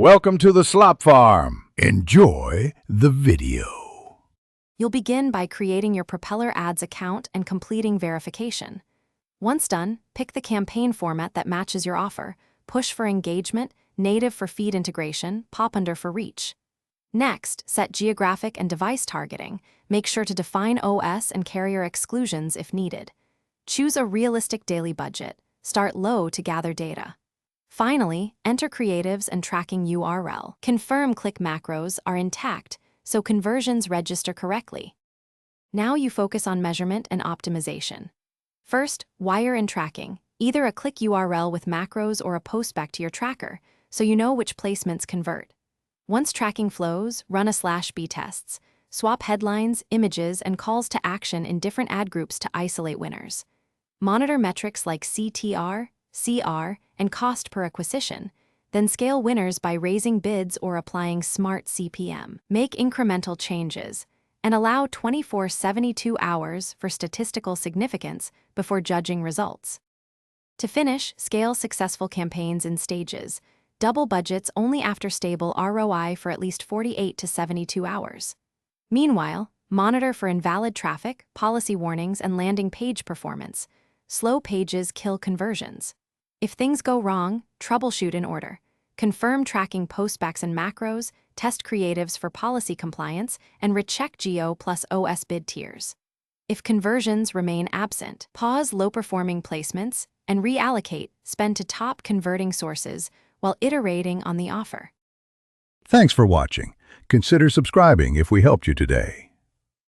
Welcome to the Slop Farm. Enjoy the video. You'll begin by creating your Propeller Ads account and completing verification. Once done, pick the campaign format that matches your offer: push for engagement, native for feed integration, pop-under for reach. Next, set geographic and device targeting. Make sure to define OS and carrier exclusions if needed. Choose a realistic daily budget. Start low to gather data. Finally, enter creatives and tracking URL. Confirm click macros are intact, so conversions register correctly. Now you focus on measurement and optimization. First, wire in tracking, either a click URL with macros or a post back to your tracker, so you know which placements convert. Once tracking flows, run a /B tests. Swap headlines, images, and calls to action in different ad groups to isolate winners. Monitor metrics like CTR, CR, and cost per acquisition, then scale winners by raising bids or applying smart CPM. Make incremental changes, and allow 24-72 hours for statistical significance before judging results. To finish, scale successful campaigns in stages. Double budgets only after stable ROI for at least 48 to 72 hours. Meanwhile, monitor for invalid traffic, policy warnings, and landing page performance. Slow pages kill conversions. If things go wrong, troubleshoot in order. Confirm tracking postbacks and macros, test creatives for policy compliance, and recheck Geo plus OS bid tiers. If conversions remain absent, pause low-performing placements and reallocate spend to top converting sources while iterating on the offer. Thanks for watching. Consider subscribing if we helped you today.